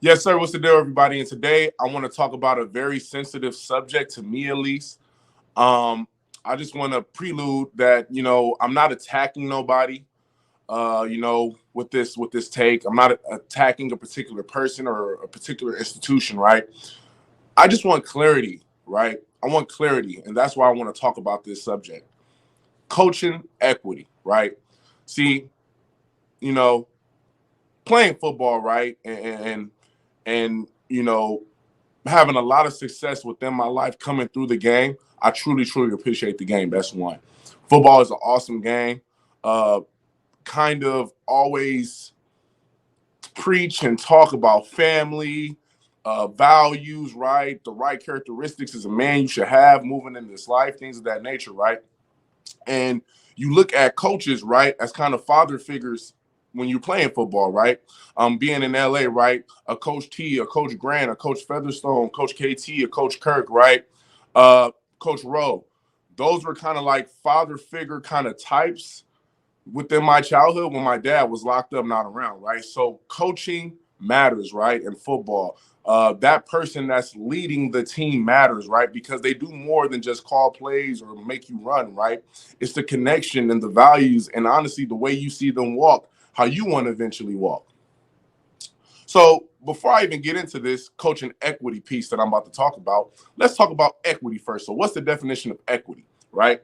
Yes, sir. What's the deal, everybody? And today I want to talk about a very sensitive subject to me, at least. Um, I just want to prelude that I'm not attacking nobody. With this take, I'm not attacking a particular person or a particular institution, right? I just want clarity, right? I want clarity, and that's why I want to talk about this subject: coaching equity, right? See, you know, playing football, right, and having a lot of success within my life coming through the game. I truly, truly appreciate the game. That's one. Football is an awesome game. Uh, kind of always preach and talk about family, values, right? The right characteristics as a man you should have moving in this life, things of that nature, right? And you look at coaches, right, as kind of father figures when you're playing football, right? Being in LA, right? A Coach T, a Coach Grant, a Coach Featherstone, Coach KT, a Coach Kirk, right? Uh, Coach Rowe. Those were kind of like father figure kind of types within my childhood when my dad was locked up, not around, right? So coaching matters, right? In football, that person that's leading the team matters, right? Because they do more than just call plays or make you run, right? It's the connection and the values, and honestly, the way you see them walk, how you want to eventually walk. So before I even get into this coaching equity piece that I'm about to talk about, let's talk about equity first. So what's the definition of equity, right?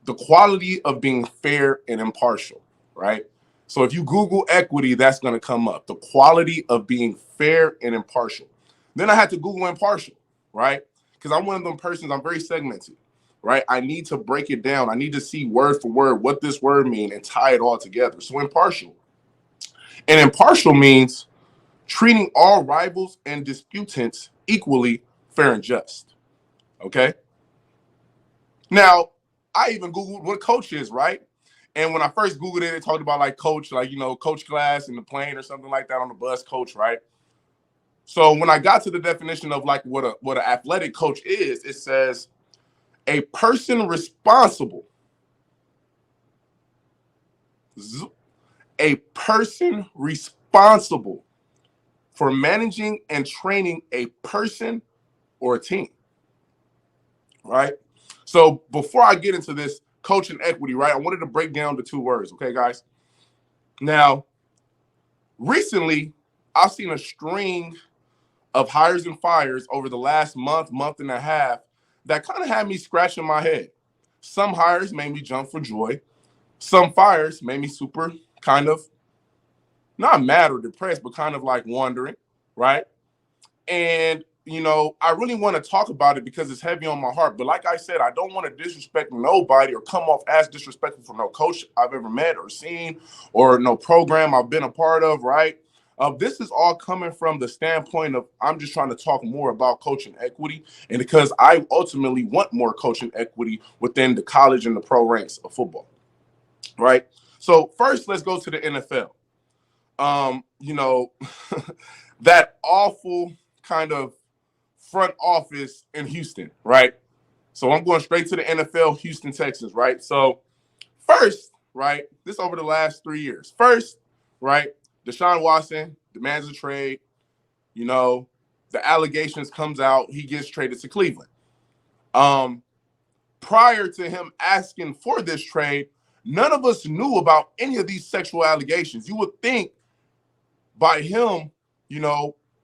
The quality of being fair and impartial, right? So if you Google equity, that's going to come up. The quality of being fair and impartial. Then I had to Google impartial, right? Because I'm one of them persons, I'm very segmented, right? I need to break it down. I need to see word for word what this word means and tie it all together. So impartial. And impartial means treating all rivals and disputants equally fair and just. Okay. Now, I even Googled what coach is, right? And when I first Googled it, it talked about like coach, like, coach class in the plane or something like that on the bus, coach, right? So when I got to the definition of like what an athletic coach is, it says a person responsible, a person responsible for managing and training a person or a team, right? So before I get into this coaching equity, right, I wanted to break down the two words, okay, guys? Now, recently, I've seen a string of hires and fires over the last month and a half that kind of had me scratching my head. Some hires made me jump for joy. Some fires made me super kind of not mad or depressed, but kind of like wondering, right? And I really want to talk about it because it's heavy on my heart. But like I said, I don't want to disrespect nobody or come off as disrespectful for no coach I've ever met or seen or no program I've been a part of, right? This is all coming from the standpoint of I'm just trying to talk more about coaching equity, and because I ultimately want more coaching equity within the college and the pro ranks of football, right? So first, let's go to the NFL. Um, you know, that awful kind of front office in Houston, right? So I'm going straight to the NFL, Houston Texans, right? So first, right, this over the last 3 years. First, right, Deshaun Watson demands a trade. You know, the allegations comes out. He gets traded to Cleveland. Um, Prior to him asking for this trade, none of us knew about any of these sexual allegations. You would think by him,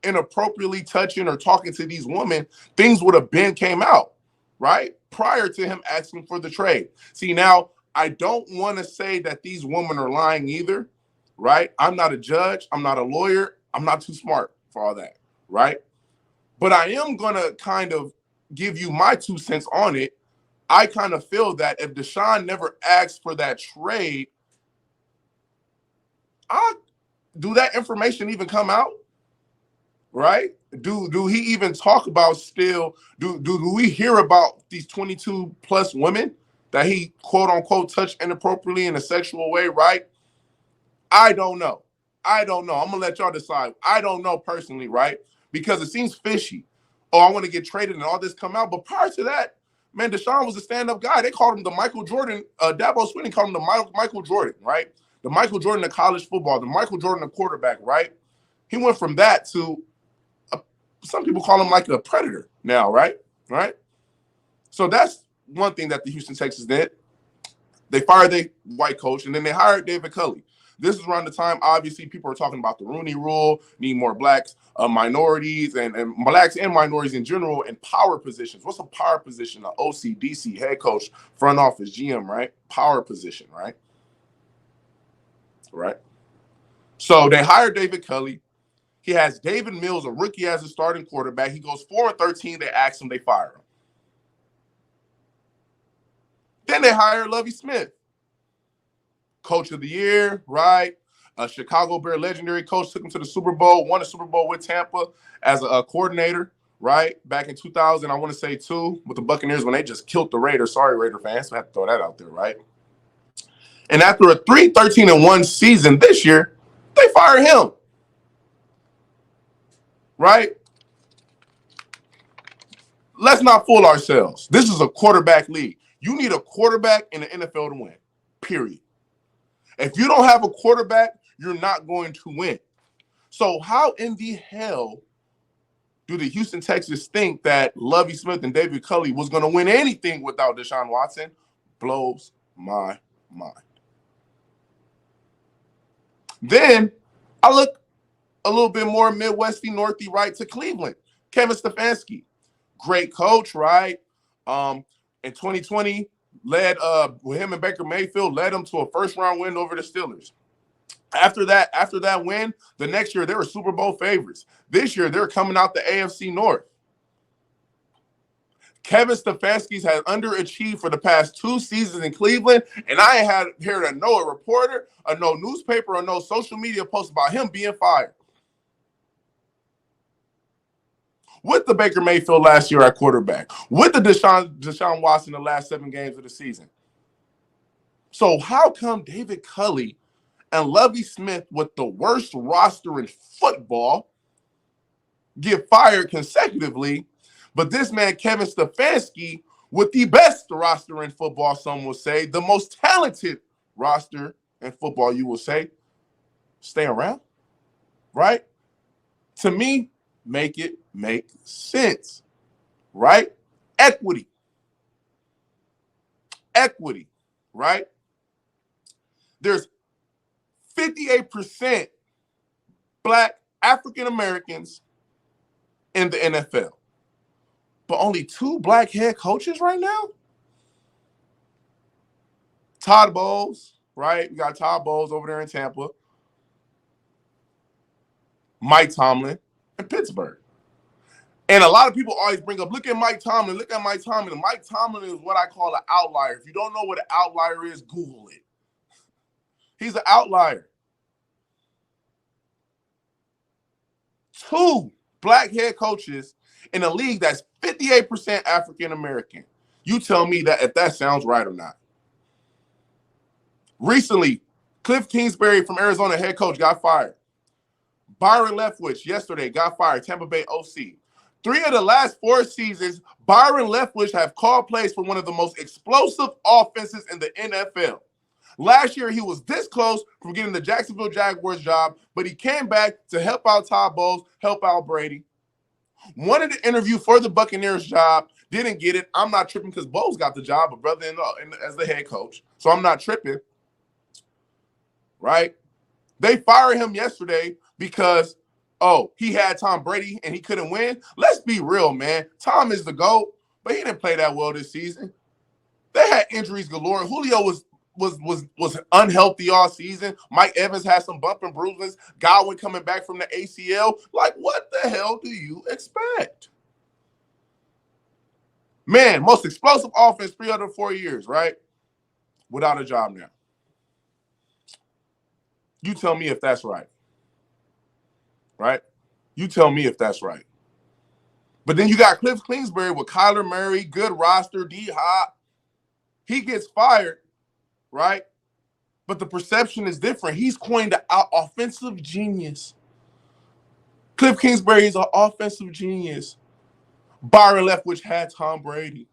inappropriately touching or talking to these women, things would have been came out, right? Prior to him asking for the trade. See, now I don't want to say that these women are lying either, right? I'm not a judge. I'm not a lawyer. I'm not too smart for all that, right? But I am going to kind of give you my 2 cents on it. I kind of feel that if Deshaun never asked for that trade, I do that information even come out? Right? Do he even talk about still? Do we hear about these 22 plus women that he quote unquote touched inappropriately in a sexual way? Right? I don't know. I don't know. I'm gonna let y'all decide. I don't know personally, right? Because it seems fishy. Oh, I want to get traded and all this come out. But prior to that, man, Deshaun was a stand-up guy. They called him the Michael Jordan. Dabo Swinney called him the Michael Jordan, right? The Michael Jordan of college football, the Michael Jordan of quarterback, right? He went from that to some people call him like a predator now, right? Right. So that's one thing that the Houston Texans did. They fired their white coach, and then they hired David Culley. This is around the time, obviously, people are talking about the Rooney Rule, need more blacks, minorities, and blacks and minorities in general in power positions. What's a power position? An OC, DC, head coach, front office, GM, right? Power position, right? Right. So they hired David Culley. He has David Mills, a rookie, as a starting quarterback. He goes 4-13. They ask him, they fire him. Then they hire Lovie Smith, coach of the year, right? A Chicago Bear legendary coach, took him to the Super Bowl, won the Super Bowl with Tampa as a coordinator, right? Back in 2000, I want to say 2, with the Buccaneers when they just killed the Raiders. Sorry, Raider fans, I have to throw that out there, right? And after a 3-13-1 season this year, they fire him, right? Let's not fool ourselves. This is a quarterback league. You need a quarterback in the NFL to win, period. If you don't have a quarterback, you're not going to win. So how in the hell do the Houston Texans think that Lovie Smith and David Culley was going to win anything without Deshaun Watson? Blows my mind. Then I look a little bit more Midwesty, Northy, right, to Cleveland. Kevin Stefanski, great coach, right? In 2020, led with him and Baker Mayfield, led them to a first-round win over the Steelers. After that win, the next year they were Super Bowl favorites. This year they're coming out the AFC North. Kevin Stefanski's had underachieved for the past 2 seasons in Cleveland, and I ain't had heard a no reporter, or no newspaper, or no social media post about him being fired. With the Baker Mayfield last year at quarterback, with the Deshaun Watson the last 7 games of the season. So how come David Culley and Lovie Smith, with the worst roster in football, get fired consecutively, but this man, Kevin Stefanski, with the best roster in football, some will say, the most talented roster in football, you will say, stay around, right? To me, make it make sense, right? Equity, right? There's 58% black African Americans in the NFL, but only 2 black head coaches right now. Todd Bowles, right? We got Todd Bowles over there in Tampa. Mike Tomlin in Pittsburgh. And a lot of people always bring up, look at Mike Tomlin. And Mike Tomlin is what I call an outlier. If you don't know what an outlier is, Google it. He's an outlier. 2 black head coaches in a league that's 58% African American. You tell me that if that sounds right or not. Recently, Cliff Kingsbury from Arizona, head coach, got fired. Byron Leftwich yesterday got fired, Tampa Bay OC. 3 of the last 4 seasons, Byron Leftwich have called plays for one of the most explosive offenses in the NFL. Last year, he was this close from getting the Jacksonville Jaguars job, but he came back to help out Todd Bowles, help out Brady. Wanted to interview for the Buccaneers job, didn't get it. I'm not tripping because Bowles got the job, but brother-in-law as the head coach. So I'm not tripping, right? They fired him yesterday because, he had Tom Brady and he couldn't win. Let's be real, man. Tom is the GOAT, but he didn't play that well this season. They had injuries galore. Julio was unhealthy all season. Mike Evans had some bump and bruises. Godwin coming back from the ACL. Like, what the hell do you expect? Man, most explosive offense 3 out of 4 years, right? Without a job now. You tell me if that's right. Right? You tell me if that's right. But then you got Cliff Kingsbury with Kyler Murray, good roster, D-Hop. He gets fired, right? But the perception is different. He's coined an offensive genius. Cliff Kingsbury is an offensive genius. Byron Leftwich had Tom Brady.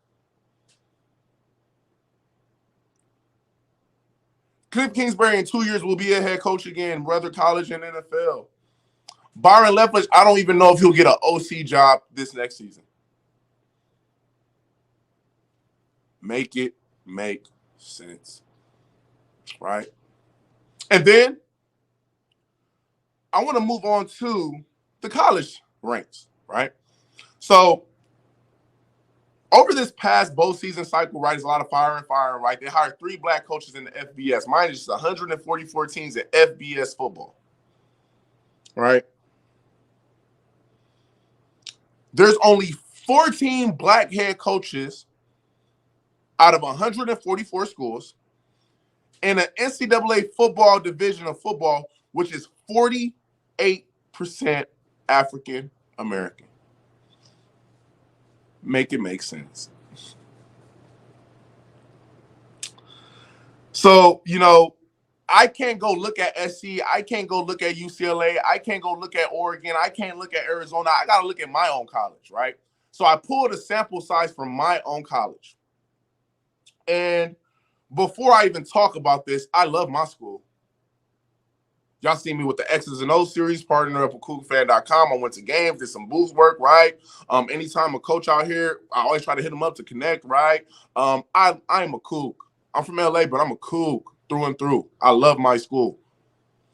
Cliff Kingsbury in 2 years will be a head coach again, whether college and NFL. Byron Leftwich, I don't even know if he'll get an OC job this next season. Make it make sense, right? And then I want to move on to the college ranks, right? So over this past bowl season cycle, right, there's a lot of firing, right? They hired 3 black coaches in the FBS. Mine is just 144 teams in FBS football, right? There's only 14 black head coaches out of 144 schools in an NCAA football division of football, which is 48% African American. Make it make sense. So, I can't go look at SC. I can't go look at UCLA. I can't go look at Oregon. I can't look at Arizona. I got to look at my own college, right? So I pulled a sample size from my own college. And before I even talk about this, I love my school. Y'all see me with the X's and O's series, partner up with CougarFan.com. I went to games, did some booth work, right? Anytime a coach out here, I always try to hit them up to connect, right? I'm a Coug. I'm from LA, but I'm a Coug through and through. I love my school.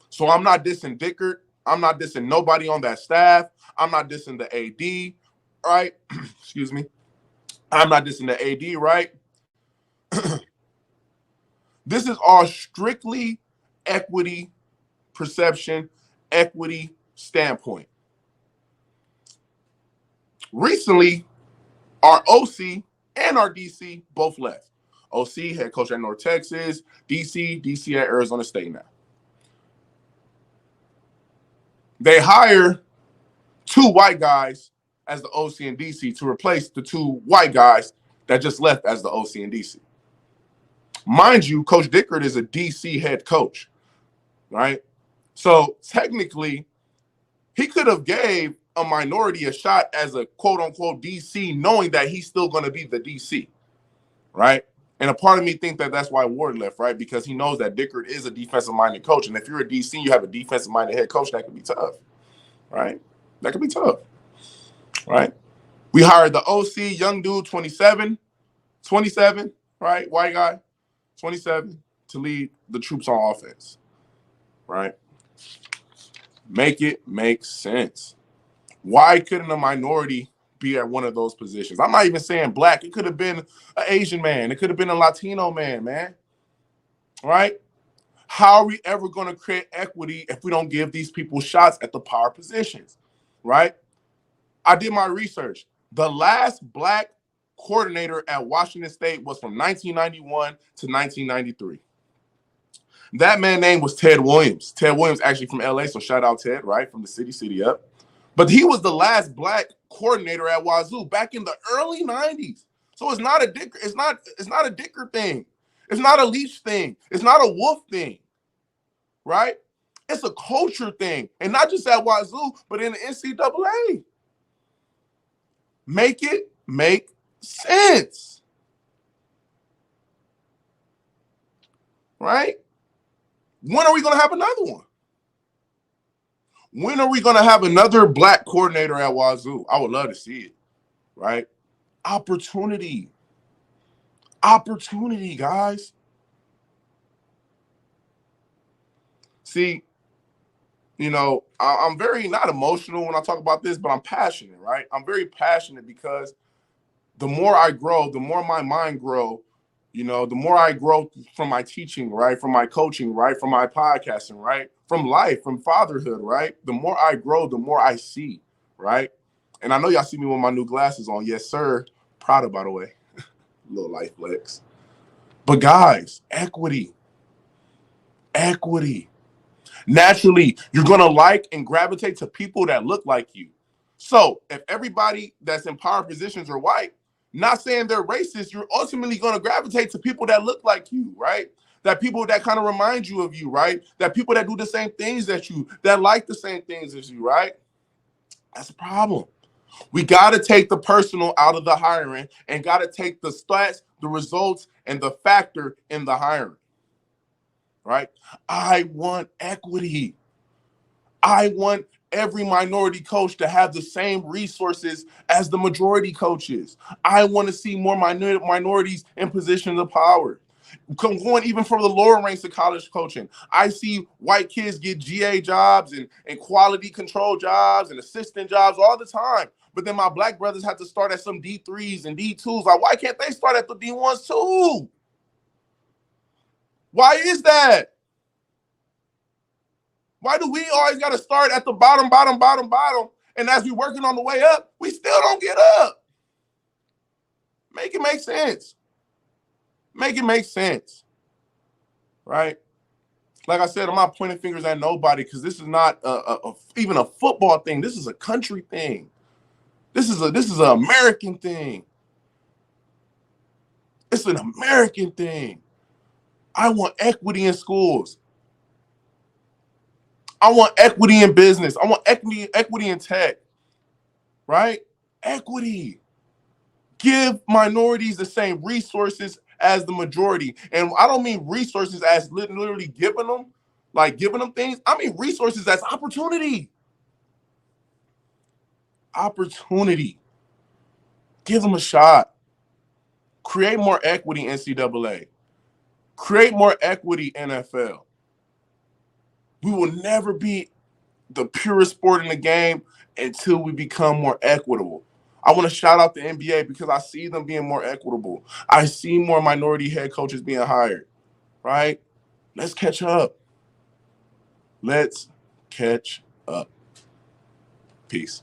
So I'm not dissing Dickert. I'm not dissing nobody on that staff. I'm not dissing the AD, right? Excuse me. I'm not dissing the AD, right? This is all strictly equity perception, equity standpoint. Recently, our OC and our DC both left. OC, head coach at North Texas, DC at Arizona State now. They hire 2 white guys as the OC and DC to replace the 2 white guys that just left as the OC and DC. Mind you, Coach Dickert is a DC head coach, right? So technically, he could have gave a minority a shot as a quote-unquote DC, knowing that he's still going to be the DC, right? And a part of me think that that's why Ward left, right? Because he knows that Dickert is a defensive-minded coach. And if you're a DC, you have a defensive-minded head coach, that could be tough, right? That could be tough, right? We hired the OC, young dude, 27, right? White guy, 27, to lead the troops on offense, right? Make it make sense. Why couldn't a minority be at one of those positions? I'm not even saying black. It could have been an Asian man. It could have been a Latino man. Right? How are we ever going to create equity if we don't give these people shots at the power positions? Right? I did my research. The last black coordinator at Washington State was from 1991 to 1993. That man's name was Ted Williams. Ted Williams actually from LA, so shout out Ted, right? From the city up. But he was the last black coordinator at Wazoo back in the early 90s. So it's not a Dickert, it's not a Dickert thing. It's not a Leach thing. It's not a Wolf thing. Right? It's a culture thing. And not just at Wazoo, but in the NCAA. Make it make sense. Right? When are we going to have another one? When are we going to have another black coordinator at Wazoo? I would love to see it, right? Opportunity, guys. See, I'm very not emotional when I talk about this, but I'm passionate, right? I'm very passionate because the more I grow, the more my mind grows, the more I grow from my teaching, right? From my coaching, right? From my podcasting, right? From life, from fatherhood, right? The more I grow, the more I see, right? And I know y'all see me with my new glasses on. Yes, sir. Proud of, by the way. Little life flex. But guys, equity. Naturally, you're going to like and gravitate to people that look like you. So if everybody that's in power positions are white, not saying they're racist, you're ultimately going to gravitate to people that look like you, right? That people that kind of remind you of you, right? That people that do the same things that you, that like the same things as you, right? That's a problem. We got to take the personal out of the hiring and got to take the stats, the results, and the factor in the hiring, right? I want equity. I want every minority coach to have the same resources as the majority coaches. I want to see more minorities in positions of power. Going even from the lower ranks of college coaching, I see white kids get GA jobs and quality control jobs and assistant jobs all the time. But then my black brothers have to start at some D3s and D2s. Like, why can't they start at the D1s too? Why is that? Why do we always got to start at the bottom? And as we're working on the way up, we still don't get up. Make it make sense. Make it make sense. Right? Like I said, I'm not pointing fingers at nobody because this is not even a football thing. This is a country thing. This is an American thing. It's an American thing. I want equity in schools. I want equity in business. I want equity in tech. Right? Equity. Give minorities the same resources as the majority. And I don't mean resources as literally giving them things. I mean resources as opportunity. Opportunity. Give them a shot. Create more equity NCAA. Create more equity NFL. We will never be the purest sport in the game until we become more equitable. I want to shout out the NBA because I see them being more equitable. I see more minority head coaches being hired, right? Let's catch up. Let's catch up. Peace.